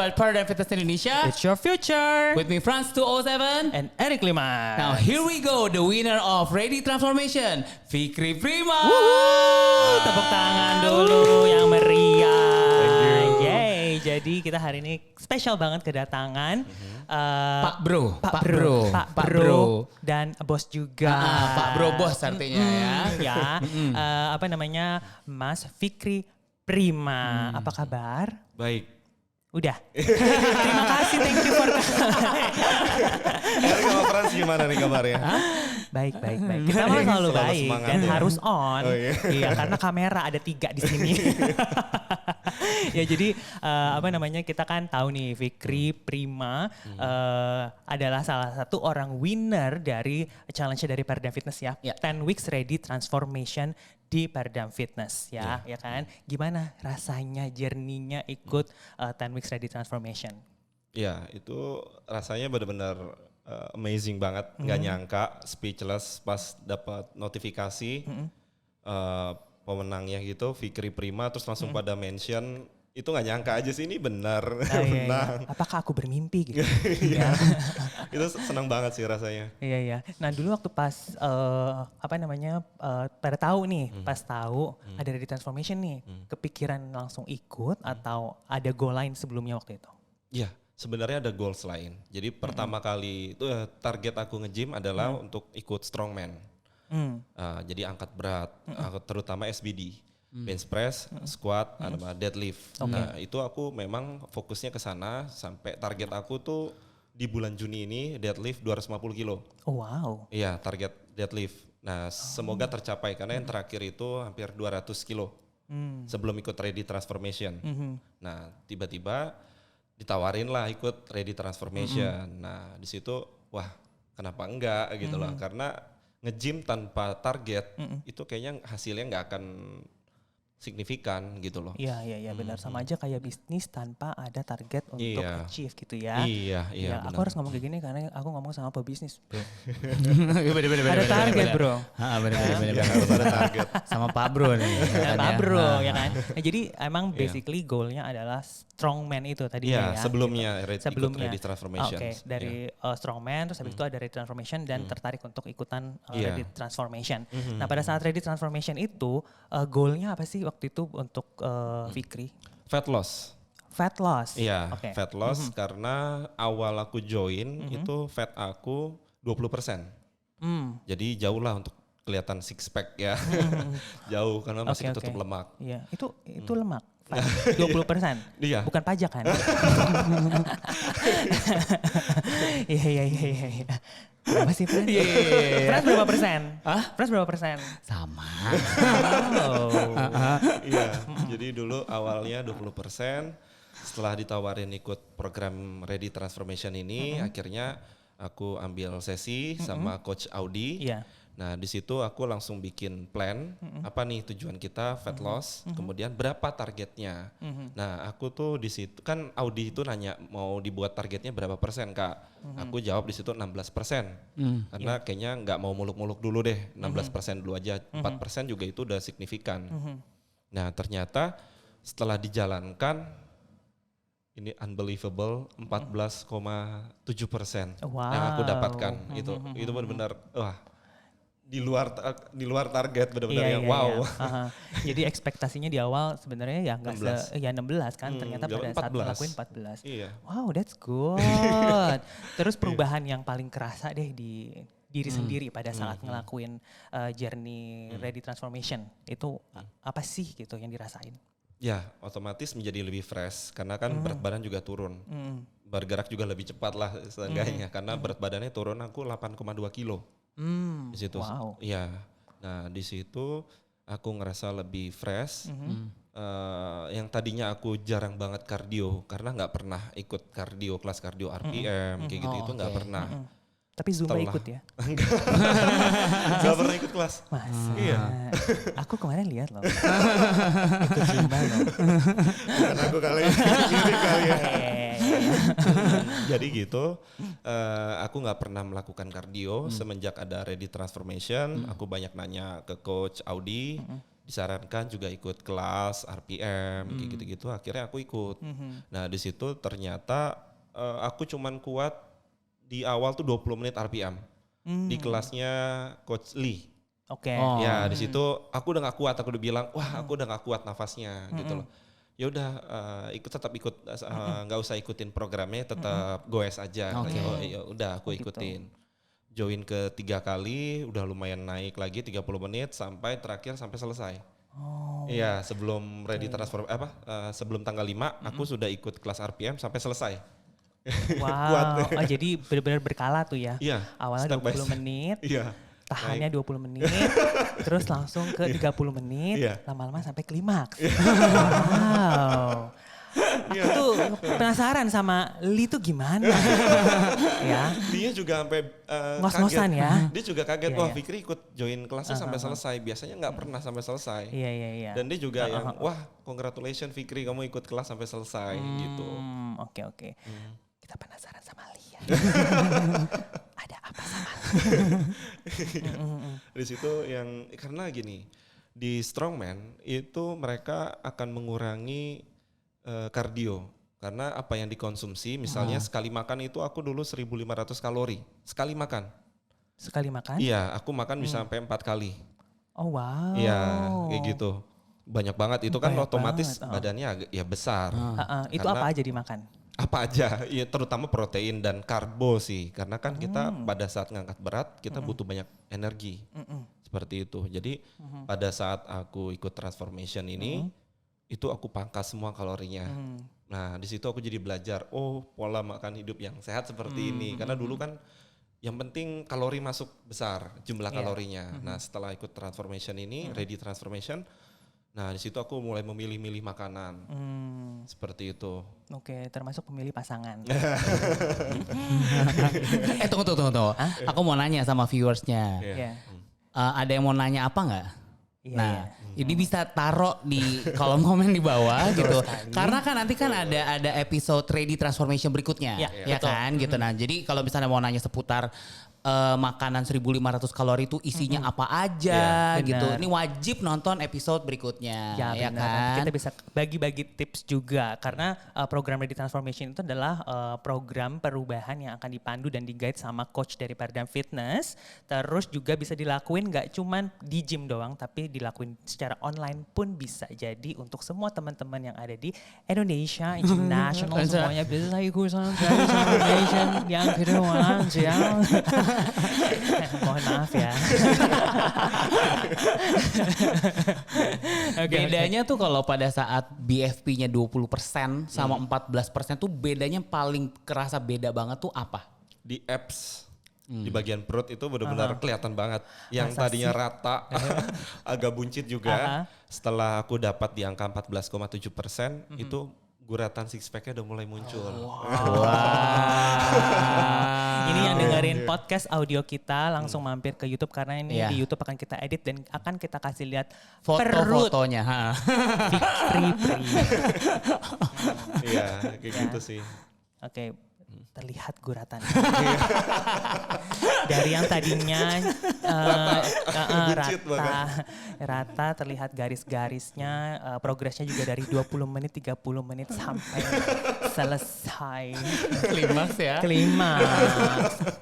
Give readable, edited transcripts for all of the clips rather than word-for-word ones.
by Paradigm Fitness Indonesia. It's your future. With me, Franz 207. And Eric Limas. Now here we go, the winner of Ready Transformation, Fikri Prima. Tepuk tangan dulu yang meriah. Yay, jadi kita hari ini spesial banget kedatangan Pak Bro. Pak Bro dan bos juga. Pak Bro bos artinya ya. Apa namanya, Mas Fikri Prima. Apa kabar? Baik. Udah. Terima kasih, thank you for Eric sama Frans gimana nih kabarnya? Baik. Kita mah selalu baik dan ya. harus on. Oh, iya. Iya, karena kamera ada 3 di sini. Ya jadi apa namanya, kita kan tahu nih Fikri Prima adalah salah satu orang winner dari challenge dari Paradigm Fitness ya. 10 Weeks Ready Transformation di Paradigm Fitness ya kan. Gimana rasanya, journey-nya ikut 10 Weeks Ready Transformation? Ya, itu rasanya benar-benar amazing banget. Nggak nyangka, speechless pas dapat notifikasi pemenangnya gitu, Fikri Prima, terus langsung pada mention. Itu nggak nyangka aja sih, ini benar. Iya. Apakah aku bermimpi gitu? Iya. Itu senang banget sih rasanya. Iya. Nah dulu waktu pas apa namanya, pada tahu nih, pas tahu ada Ready Transformation nih, kepikiran langsung ikut atau ada goal lain sebelumnya waktu itu? Iya, sebenarnya ada goals lain. Jadi pertama kali itu target aku nge-gym adalah untuk ikut strongman. Jadi angkat berat, terutama SBD. Bench press, squat, sama deadlift. Nah itu aku memang fokusnya ke sana sampai target aku tuh di bulan Juni ini deadlift 250 kilo. Oh wow. Iya, target deadlift. Nah semoga tercapai karena yang terakhir itu hampir 200 kilo sebelum ikut Ready Transformation. Nah tiba-tiba ditawarin lah ikut Ready Transformation. Nah di situ wah kenapa enggak gitu loh, karena nge-gym tanpa target itu kayaknya hasilnya nggak akan signifikan gitu loh. Iya benar, sama aja kayak bisnis tanpa ada target untuk achieve gitu ya. Iya. Aku harus ngomong kayak gini karena aku ngomong sama pebisnis bro. Bener. Ada target bro. Bener. Harus ada target. Sama Pak Bro nih. Pak Bro ya kan. Nah, jadi emang basically goalnya adalah strongman itu tadi ya. Sebelumnya sebelumnya Ready Transformation. Oke, dari strongman terus habis itu ada Ready Transformation dan tertarik untuk ikutan Ready Transformation. Nah pada saat Ready Transformation itu goalnya apa sih waktu itu untuk Fikri? Fat loss. Fat loss? Iya, fat loss karena awal aku join itu fat aku 20%. Jadi jauh lah untuk kelihatan six pack ya. Jauh karena masih ketutup lemak. Iya, itu lemak. 20%? Iya. Bukan pajak kan? Iya. Berapa sih Frans? Frans berapa persen? Frans berapa persen? Sama. Iya, jadi dulu awalnya 20%. Setelah ditawarin ikut program Ready Transformation ini, akhirnya aku ambil sesi sama Coach Audi. Iya. Nah di situ aku langsung bikin plan, apa nih tujuan kita fat loss, kemudian berapa targetnya. Nah aku tuh di situ kan Audi itu nanya mau dibuat targetnya berapa persen kak. Aku jawab di situ 16%, karena kayaknya nggak mau muluk-muluk dulu deh, 16% dulu aja, 4% juga itu udah signifikan. Nah ternyata setelah dijalankan ini unbelievable 14,7% yang aku dapatkan. Itu benar-benar wah. Di luar target benar-benar yang wow. Jadi ekspektasinya di awal sebenarnya ya enggak 16 kan, ternyata pada 14. saat melakuin 14. Iya. Wow, that's good. Terus perubahan yang paling kerasa deh di diri sendiri pada saat ngelakuin journey Ready Transformation itu apa sih gitu yang dirasain? Ya, otomatis menjadi lebih fresh karena kan berat badan juga turun. Bergerak juga lebih cepat lah seenggaknya karena berat badannya turun aku 8,2 kilo. Di situ. Wow. Iya. Nah, di situ aku ngerasa lebih fresh. Yang tadinya aku jarang banget kardio karena nggak pernah ikut kelas kardio RPM kayak gitu itu nggak pernah. Tapi Zumba ikut ya? Nggak pernah ikut kelas. Masa? Iya. Aku kemarin lihat loh. Ikut Zumba loh. Bukan aku kali ya. Jadi gitu, aku nggak pernah melakukan kardio semenjak ada Ready Transformation. Aku banyak nanya ke Coach Audi. Di disarankan juga ikut kelas RPM kayak gitu-gitu. Akhirnya aku ikut. Nah di situ ternyata aku cuman kuat di awal tuh 20 menit RPM di kelasnya Coach Lee. Oke. Oh. Ya di situ aku udah gak kuat, aku udah bilang wah aku udah gak kuat nafasnya gitu loh. Ya udah tetap ikut nggak usah ikutin programnya, tetap goes aja. Oke. Oh ya udah aku ikutin. Join ke 3 kali, udah lumayan naik lagi 30 menit sampai terakhir sampai selesai. Iya, sebelum ready transfer sebelum tanggal 5 aku sudah ikut kelas RPM sampai selesai. Wow. Oh, jadi benar-benar berkala tuh ya. Iya. Awalnya step by 20 step. menit. Iya. Tahannya 20 menit, terus langsung ke 30 menit, Iya. lama-lama sampai klimaks. Wow. Aku tuh penasaran sama Lee tuh gimana. Ya. Dia juga sampai Ngos-ngosan kaget. ya. Dia juga kaget, Iya, wah iya. Fikri ikut join kelasnya sampai selesai. Biasanya nggak pernah sampai selesai. Iya. Dan dia juga yang, wah congratulations Fikri kamu ikut kelas sampai selesai gitu. Oke. Kita penasaran sama Lee ya. Ada apa sama Di situ yang karena gini, di strongman itu mereka akan mengurangi kardio karena apa yang dikonsumsi, misalnya sekali makan itu aku dulu 1.500 kalori sekali makan. Sekali makan? Iya, aku makan bisa sampai 4 kali. Oh wow. Iya, kayak gitu. Banyak banget itu kan Banyak otomatis banget, badannya agak ya besar. Itu Karena apa aja dimakan? apa aja, ya terutama protein dan karbo sih, karena kan kita pada saat ngangkat berat kita butuh banyak energi, seperti itu. Jadi pada saat aku ikut transformation ini, itu aku pangkas semua kalorinya. Nah di situ aku jadi belajar, oh pola makan hidup yang sehat seperti ini, karena dulu kan yang penting kalori masuk besar jumlah kalorinya. Nah setelah ikut transformation ini, ready transformation. Nah di situ aku mulai memilih-milih makanan, seperti itu. Oke, termasuk pemilih pasangan. Tunggu. Aku mau nanya sama viewersnya. Iya. Ada yang mau nanya apa nggak? Iya, Nah, iya. ini bisa taruh di kolom komen di bawah gitu. Karena kan nanti kan ada episode ready transformation berikutnya, Ya, ya betul. kan gitu. Nah, jadi kalau misalnya mau nanya seputar makanan 1.500 kalori itu isinya apa aja Iya, gitu. benar. Ini wajib nonton episode berikutnya, Ya, ya benar. kan? Nanti kita bisa bagi-bagi tips juga karena program Ready Transformation itu adalah program perubahan yang akan dipandu dan di-guide sama coach dari Paradigm Fitness. Terus juga bisa dilakuin nggak cuman di gym doang, tapi dilakuin secara online pun bisa. Jadi untuk semua teman-teman yang ada di Indonesia, international semuanya bisa ikutan Ready Transformation yang kedua ya. Mohon maaf ya. Bedanya tuh kalau pada saat BFP-nya 20% sama 14% tuh bedanya paling kerasa beda banget tuh apa? Di abs, di bagian perut itu benar-benar kelihatan banget. Yang Masa tadinya sih? rata, agak buncit juga. Setelah aku dapat di angka 14,7%, itu guratan six pack-nya udah mulai muncul. Ini yang dengerin podcast audio kita langsung mampir ke YouTube karena ini Iya. di YouTube akan kita edit dan akan kita kasih lihat perut Foto-fotonya. Fikri. Iya, kayak gitu sih. Oke, terlihat guratan. Dari yang tadinya Buncit rata terlihat garis-garisnya, progresnya juga dari 20 menit, 30 menit sampai selesai. Klimaks ya. Klimaks.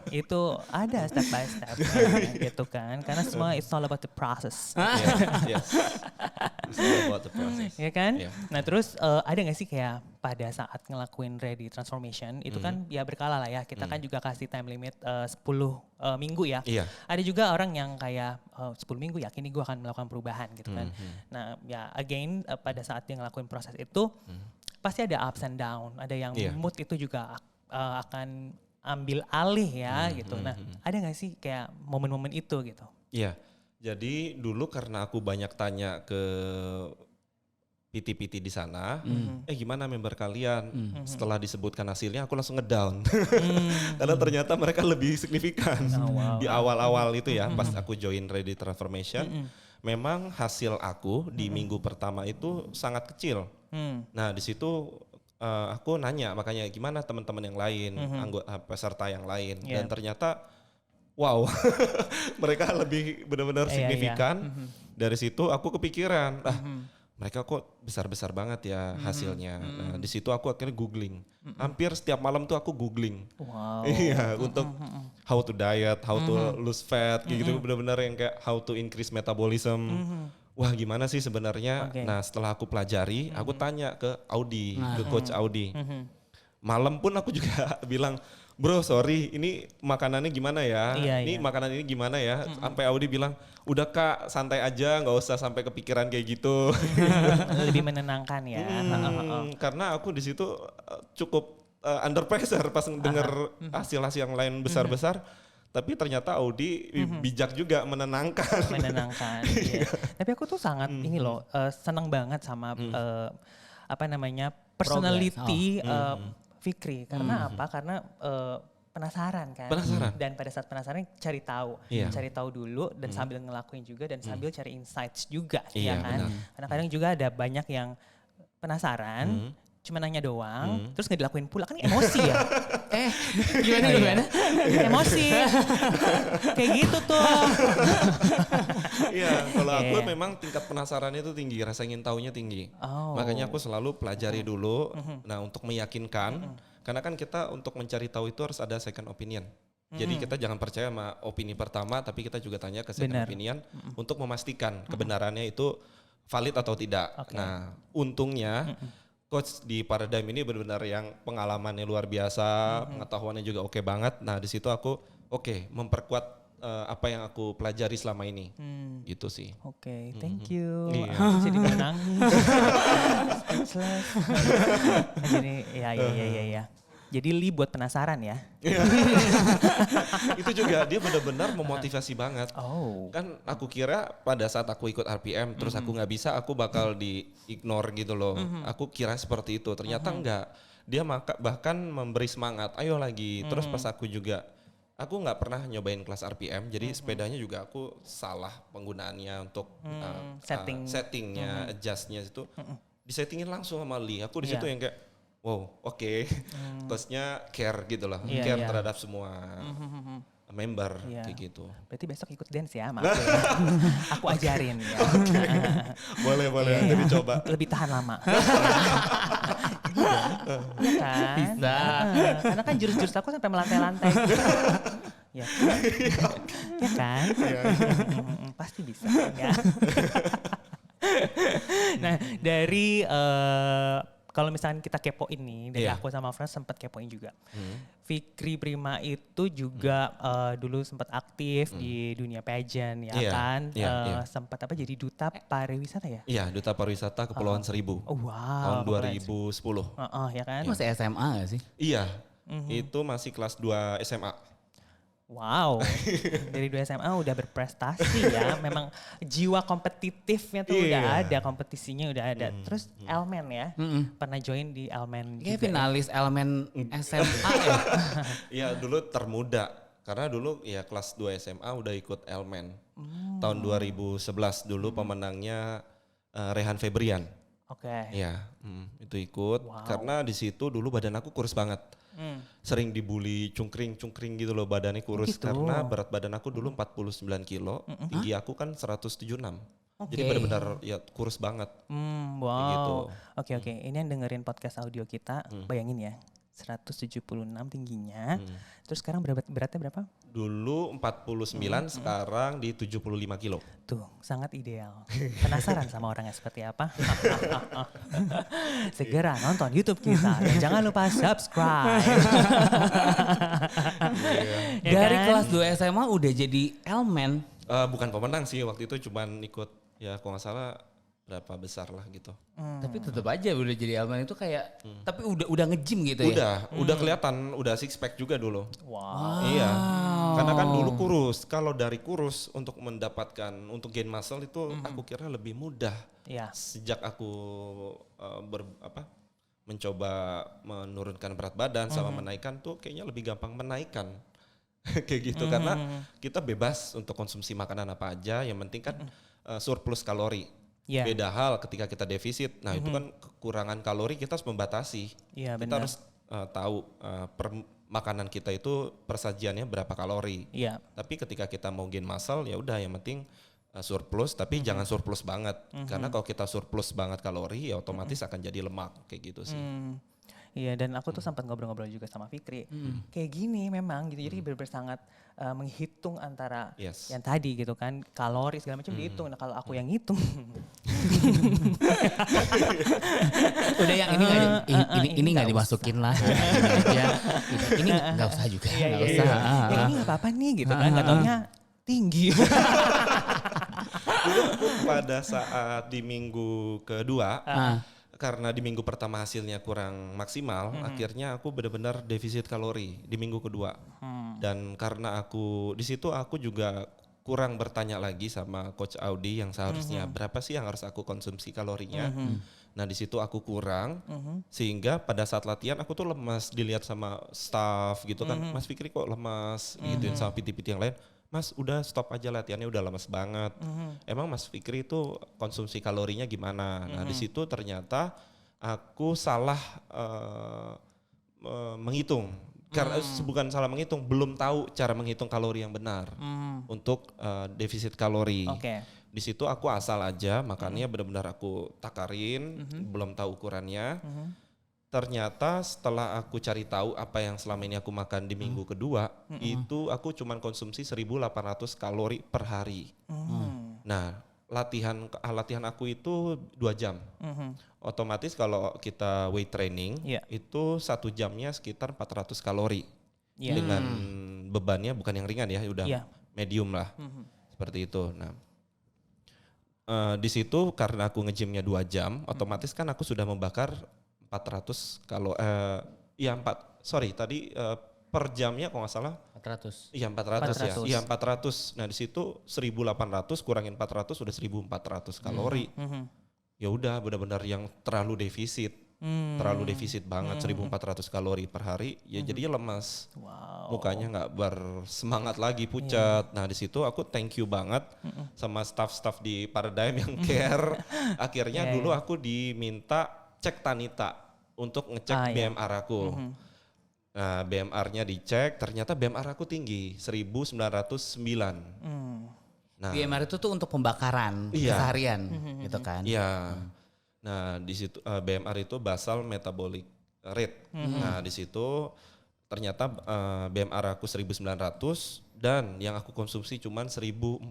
Itu ada step by step gitu kan. Karena semua it's all about the process. Yes. It's all about the process. Ya kan? Iya. Nah terus ada gak sih kayak pada saat ngelakuin ready transformation itu kan ya berkala lah ya. Kita kan juga kasih time limit 10 minggu ya. Iya. Ada juga orang yang kayak 10 minggu yakin nih gue akan melakukan perubahan gitu kan. Nah ya again pada saat dia ngelakuin proses itu pasti ada ups and down. Ada yang Iya. mood itu juga akan ambil alih ya gitu. Nah ada gak sih kayak momen-momen itu gitu? Iya. Jadi dulu karena aku banyak tanya ke PT-PT di sana, gimana member kalian? Setelah disebutkan hasilnya aku langsung ngedown. Karena ternyata mereka lebih signifikan di awal-awal itu ya, pas aku join Ready Transformation. Memang hasil aku di minggu pertama itu sangat kecil. Nah di situ aku nanya makanya gimana teman-teman yang lain, anggota peserta yang lain, dan ternyata wow, mereka lebih benar-benar signifikan Dari situ aku kepikiran, mereka kok besar-besar banget ya hasilnya. Nah di situ aku akhirnya googling. Hampir setiap malam tuh aku googling. Wow. Iya, untuk how to diet, how to lose fat, kayak gitu benar-benar yang kayak how to increase metabolism. Wah gimana sih sebenarnya? Oke. Nah setelah aku pelajari, aku tanya ke Audi, ke coach Audi. Malam pun aku juga bilang, bro sorry ini makanannya gimana ya? Iya, Ini iya. makanan ini gimana ya? Sampai Audi bilang, udah kak santai aja nggak usah sampai kepikiran kayak gitu. Lebih menenangkan ya. Karena aku di situ cukup under pressure pas denger hasil-hasil yang lain besar-besar. Tapi ternyata Audi bijak juga menenangkan. Menenangkan. Iya. Tapi aku tuh sangat ini loh senang banget sama apa namanya personality Fikri. Karena apa? Karena penasaran kan. Penasaran. Dan pada saat penasaran cari tahu, Iya. cari tahu dulu dan sambil ngelakuin juga dan sambil cari insights juga, Iya, ya kan. benar. Karena kadang juga ada banyak yang penasaran. Cuma nanya doang, terus nggak dilakuin pula kan emosi ya. Gimana? Emosi, kayak gitu tuh. Iya, kalau aku Iya. memang tingkat penasarannya itu tinggi, rasa ingin tahunya tinggi. Oh. Makanya aku selalu pelajari dulu. Nah, untuk meyakinkan, karena kan kita untuk mencari tahu itu harus ada second opinion. Jadi kita jangan percaya sama opini pertama, tapi kita juga tanya ke second Benar. opinion untuk memastikan kebenarannya itu valid atau tidak. Oke. Nah, untungnya coach di Paradigm ini benar-benar yang pengalamannya luar biasa, pengetahuannya juga oke banget. Nah, di situ aku memperkuat apa yang aku pelajari selama ini. Gitu sih. Oke, thank you. Iya. Jadi menangis. Speechless. Jadi ya. Jadi Li buat penasaran ya. Itu juga dia benar-benar memotivasi banget. Oh. Kan aku kira pada saat aku ikut RPM terus aku nggak bisa, aku bakal di-ignore gitu loh. Aku kira seperti itu, ternyata enggak. Dia bahkan memberi semangat, ayo lagi. Terus pas aku nggak pernah nyobain kelas RPM, jadi sepedanya juga aku salah penggunaannya untuk settingnya, adjustnya itu. Disettingin langsung sama Lee. Aku di situ Iya. yang kayak, wow, oke. Coachnya care gitu loh, Iya, care iya. terhadap semua member Iya. kayak gitu. Berarti besok ikut dance ya, maaf ya. Aku ajarin ya. Boleh, Iya, jadi iya. coba. Lebih tahan lama. Iya kan? Bisa. Karena kan jurus-jurus aku sampai melantai-lantai. Ya kan? Ya kan? Pasti bisa. Ya. Nah dari kalau misalnya kita kepoin nih, dari Iya. aku sama Frans sempat kepoin juga. Fikri Prima itu juga dulu sempat aktif di dunia pageant ya Iya, kan. iya. Sempat jadi duta pariwisata ya? Iya, Duta Pariwisata Kepulauan Seribu. Oh, wow. Tahun 2010. Ya kan? Masih SMA gak sih? Iya, itu masih kelas 2 SMA. Wow, dari 2 SMA udah berprestasi ya. Memang jiwa kompetitifnya tuh udah Iya. ada, kompetisinya udah ada. Terus Elmen ya, pernah join di Elmen Kayak juga. finalis elemen SMA ya. Iya, dulu termuda. Karena dulu ya kelas 2 SMA udah ikut Elmen. Tahun 2011 dulu pemenangnya Rehan Febrian. Oke. Iya, itu ikut. Wow. Karena di situ dulu badan aku kurus banget. Sering dibully cungkring gitu loh, badannya kurus. Gitu. Karena berat badan aku dulu 49 kilo, tinggi aku kan 176. Jadi Oke. benar-benar ya kurus banget. gitu. Wow. Oke. Ini yang dengerin podcast audio kita, bayangin ya. 176 tingginya. Terus sekarang beratnya berapa? Dulu 49, sekarang di 75 kilo. Tuh, sangat ideal. Penasaran sama orangnya seperti apa? Segera nonton YouTube kita dan jangan lupa subscribe. Ya Dari kan? kelas 2 SMA udah jadi elemen. Bukan pemenang sih, waktu itu cuman ikut ya kalau nggak salah berapa besar lah gitu. Tapi tetap aja udah jadi elemen itu kayak, tapi udah nge-gym gitu ya. Udah kelihatan, udah six pack juga dulu. Wow. Iya, karena kan dulu kurus. Kalau dari kurus untuk mendapatkan untuk gain muscle itu aku kira lebih mudah. Iya. Sejak aku mencoba menurunkan berat badan sama menaikkan tuh kayaknya lebih gampang menaikkan. Kayak gitu karena kita bebas untuk konsumsi makanan apa aja, yang penting kan surplus kalori. Iya. Beda hal ketika kita defisit. Nah, itu kan kekurangan kalori kita harus membatasi. Iya, Kita benar. harus tahu per makanan kita itu persajiannya berapa kalori. Iya. Tapi ketika kita mau gain muscle ya udah yang penting surplus, tapi jangan surplus banget. Karena kalau kita surplus banget kalori, ya otomatis akan jadi lemak kayak gitu sih. Iya, dan aku tuh sempat ngobrol-ngobrol juga sama Fikri. Kayak gini memang gitu. Jadi benar-benar sangat menghitung antara Yes. yang tadi gitu kan, kalori segala macam dihitung. Nah, kalau aku yang hitung Udah yang ini nggak dimasukin lah. Ini nggak usah juga. Nggak usah. ya ini nggak apa-apa nih gitu kan, nggak taunya tinggi. Dulu aku pada saat di minggu kedua, karena di minggu pertama hasilnya kurang maksimal, akhirnya aku benar-benar defisit kalori di minggu kedua. Dan karena aku di situ aku juga kurang bertanya lagi sama Coach Audi yang seharusnya berapa sih yang harus aku konsumsi kalorinya. Nah di situ aku kurang, sehingga pada saat latihan aku tuh lemas, dilihat sama staff gitu kan, Mas Fikri kok lemas, gituin sama PT-PT yang lain. Mas udah stop aja latihannya, udah lemas banget. Emang Mas Fikri itu konsumsi kalorinya gimana? Nah di situ ternyata aku salah menghitung. Karena bukan salah menghitung, belum tahu cara menghitung kalori yang benar untuk defisit kalori. Di situ aku asal aja, makannya benar-benar aku takarin, belum tahu ukurannya. Ternyata setelah aku cari tahu apa yang selama ini aku makan di minggu kedua, itu aku cuman konsumsi 1.800 kalori per hari. Nah, latihan aku itu 2 jam. Otomatis kalau kita weight training itu 1 jamnya sekitar 400 kalori. Dengan bebannya bukan yang ringan ya, udah medium lah. Seperti itu. Nah, di situ karena aku nge-gymnya 2 jam, otomatis kan aku sudah membakar 400 per jamnya kalau nggak salah 400. Iya 400 ya. Iya 400. Nah di situ 1.800 kurangin 400 udah 1.400 kalori. Ya udah benar-benar yang terlalu defisit. Terlalu defisit banget 1.400 kalori per hari. Ya jadinya lemas. Mukanya nggak bersemangat lagi, pucat. Nah di situ aku thank you banget sama staff-staff di Paradigm yang care. Akhirnya dulu aku diminta cek Tanita untuk ngecek BMR aku. Nah, BMR-nya dicek, ternyata BMR aku tinggi, 1909. Nah, BMR itu tuh untuk pembakaran seharian gitu kan. Iya. Nah, di situ BMR itu basal metabolic rate. Nah, di situ ternyata BMR aku 1900 dan yang aku konsumsi cuman 1.400.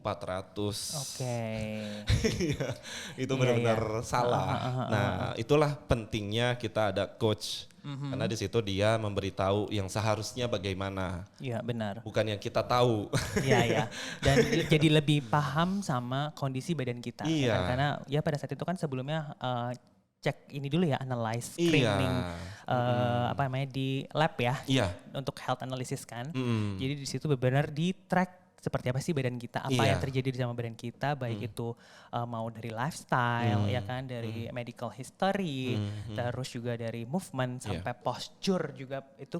Itu benar-benar salah. Nah, itulah pentingnya kita ada coach. Karena di situ dia memberitahu yang seharusnya bagaimana. Iya, benar. Bukan yang kita tahu. Iya. Dan jadi lebih paham sama kondisi badan kita. Iya. Kan? Karena ya pada saat itu kan sebelumnya cek ini dulu ya, analyze, screening, di lab ya, untuk health analysis kan. Jadi di situ benar-benar di track seperti apa sih badan kita, apa yang terjadi sama badan kita, baik itu mau dari lifestyle, ya kan, dari medical history, terus juga dari movement sampai posture juga itu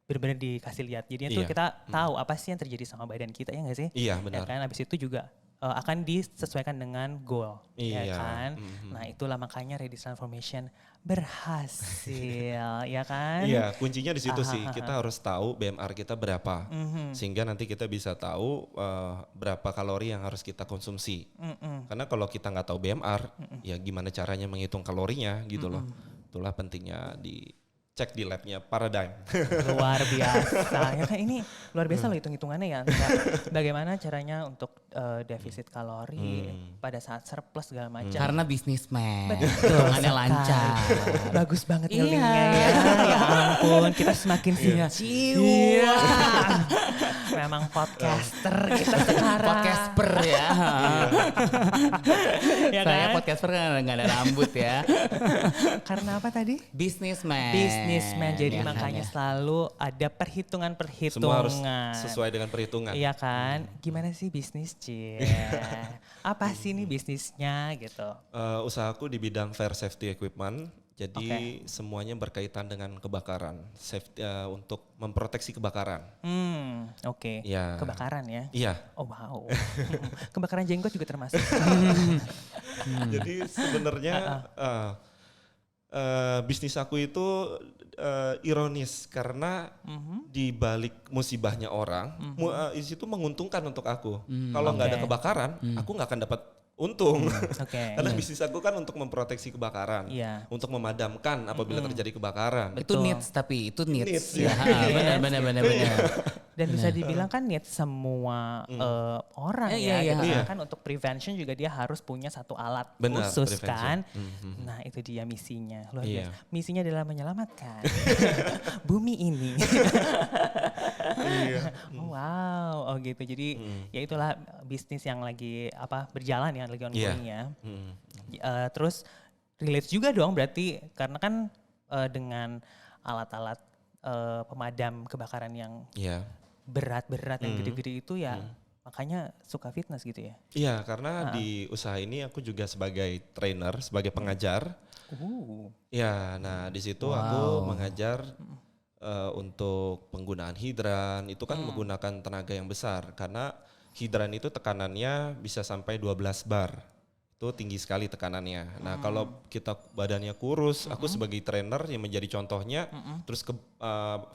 benar-benar dikasih lihat. Jadinya tuh kita tahu apa sih yang terjadi sama badan kita, ya nggak sih? Iya benar. Ya kan, habis itu juga akan disesuaikan dengan goal, ya kan. Nah itulah makanya Ready Transformation berhasil, ya kan. Iya, kuncinya di situ sih. Kita harus tahu BMR kita berapa, sehingga nanti kita bisa tahu berapa kalori yang harus kita konsumsi. Karena kalau kita nggak tahu BMR, ya gimana caranya menghitung kalorinya gitu loh. Itulah pentingnya cek di labnya Paradigm. Luar biasa. Ya kan ini luar biasa loh hitung-hitungannya ya. Bagaimana caranya untuk defisit kalori pada saat surplus segala macam. Karena bisnismen. Betul. Lancar. Bagus banget linknya ya. Ya ampun, kita semakin jiwa. Memang podcaster kita sekarang. Podcaster ya. Ya Saya kan? podcaster kan nggak ada rambut ya. Karena apa tadi? Bisnismen. Jadi Ya, makanya kan, ya. selalu ada perhitungan-perhitungan. Semua harus sesuai dengan perhitungan. Iya kan? Gimana sih bisnis, Cie? Apa sih nih bisnisnya gitu? Usahaku di bidang fire safety equipment. Jadi semuanya berkaitan dengan kebakaran, safety untuk memproteksi kebakaran. Oke. Ya. Kebakaran ya? Iya. Oh wow. Kebakaran jenggot juga termasuk. Jadi sebenarnya bisnis aku itu ironis karena di balik musibahnya orang, itu menguntungkan untuk aku. Kalau nggak ada kebakaran, aku nggak akan dapat untung. Karena bisnis aku kan untuk memproteksi kebakaran, untuk memadamkan apabila terjadi kebakaran. Itu needs tapi itu needs. Ya. Benar. Dan bisa dibilang kan needs semua orang kan untuk prevention juga dia harus punya satu alat khusus kan. Nah itu dia misinya luar biasa. Misinya adalah menyelamatkan bumi ini. Wow, gitu. Jadi ya itulah bisnis yang lagi berjalan ya, lagi ongoing ya. Terus relate juga dong berarti karena kan dengan alat-alat pemadam kebakaran yang berat-berat yang gede-gede itu ya makanya suka fitness gitu ya? Iya, karena di usaha ini aku juga sebagai trainer, sebagai pengajar. Ya, nah di situ aku mengajar untuk penggunaan hidran. Itu kan menggunakan tenaga yang besar karena hidran itu tekanannya bisa sampai 12 bar. Itu tinggi sekali tekanannya. Nah kalau kita badannya kurus, aku sebagai trainer yang menjadi contohnya, terus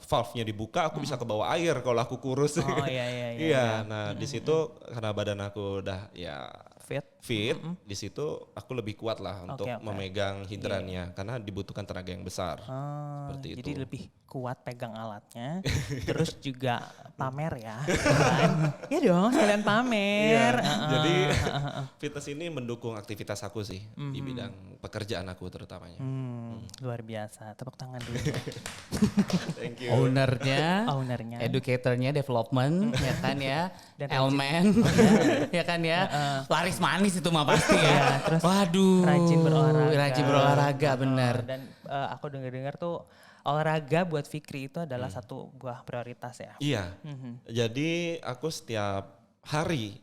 valve-nya dibuka, aku bisa ke bawah air kalau aku kurus. Iya. Nah di situ karena badan aku udah fit, di situ aku lebih kuat lah untuk memegang hidrannya karena dibutuhkan tenaga yang besar. Seperti itu. Jadi lebih kuat pegang alatnya, terus juga pamer ya. Iya dong, sekalian pamer. Jadi fitness ini mendukung aktivitas aku sih di bidang pekerjaan aku terutamanya. Luar biasa, tepuk tangan dulu. Thank you. Ownernya, educatornya, development, ya kan ya, elemen, ya kan ya, laris manis itu mah pasti ya. Terus waduh, rajin berolahraga, benar. Dan aku dengar tuh olahraga buat Fikri itu adalah satu buah prioritas ya. Iya, jadi aku setiap hari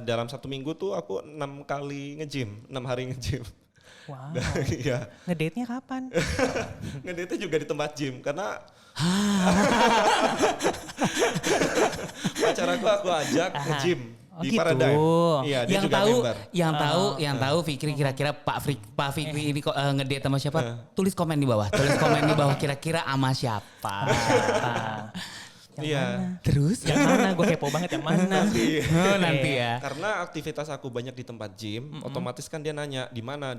dalam 1 minggu tuh aku 6 kali nge-gym, 6 hari nge-gym. Wow. Iya. Ngedate-nya kapan? Ngedate juga di tempat gym karena pacar aku ajak nge-gym di Paradigm. Iya, dia juga member. Yang tahu Fikri kira-kira Pak Fikri ini ngedate sama siapa? Tulis komen di bawah. Kira-kira sama siapa? Yang mana? Terus? Yang mana? Gue kepo banget yang mana. Nanti ya. Karena aktivitas aku banyak di tempat gym, otomatis kan dia nanya di mana.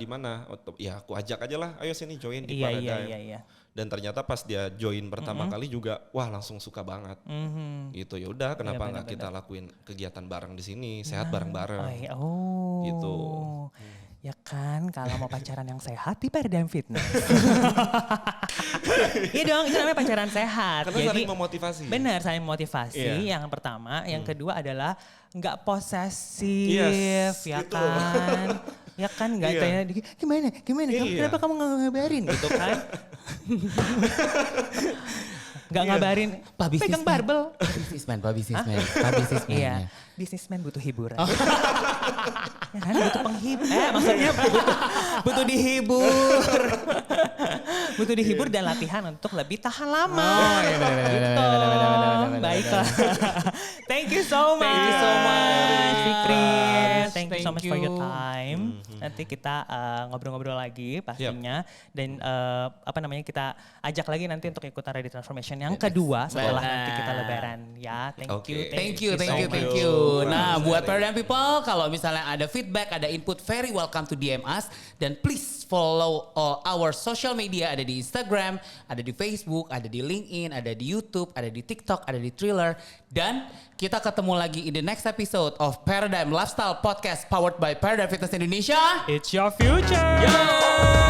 Ya aku ajak aja lah, ayo sini join di Paradigm. Iya. Dan ternyata pas dia join pertama kali juga, wah langsung suka banget. Gitu ya udah, kenapa nggak kita lakuin kegiatan bareng di sini, sehat bareng-bareng. Gitu. Ya kan, kalau mau pacaran yang sehat di Paradigm Fitness. Iya dong, itu namanya pacaran sehat. Karena saling memotivasi. Benar, saling memotivasi. Yang pertama, yang kedua adalah nggak posesif, ya gitu. Kan? Ya kan, nggak tanya gimana? Kenapa kamu nggak ngabarin gitu kan? Nggak ngabarin, pegang barbel. Pak bisnismen. Iya, bisnismen butuh hiburan. Ya kan butuh penghibur. Maksudnya butuh dihibur. Butuh dihibur dan latihan untuk lebih tahan lama. Gitu. Baiklah. Thank you so much, Fikri. Thank you so much for your time. Nanti kita ngobrol-ngobrol lagi pastinya. Dan kita ajak lagi nanti untuk ikutan Ready Transformation yang kedua setelah nanti kita lebaran ya. Thank you. Nah, buat Paradigm People, kalau misalnya ada feedback, ada input, very welcome to DM us. Dan please follow all our social media. Ada di Instagram, ada di Facebook, ada di LinkedIn, ada di YouTube, ada di TikTok, ada di Thriller. Dan kita ketemu lagi in the next episode of Paradigm Lifestyle Podcast powered by Paradigm Fitness Indonesia. It's your future. Yo!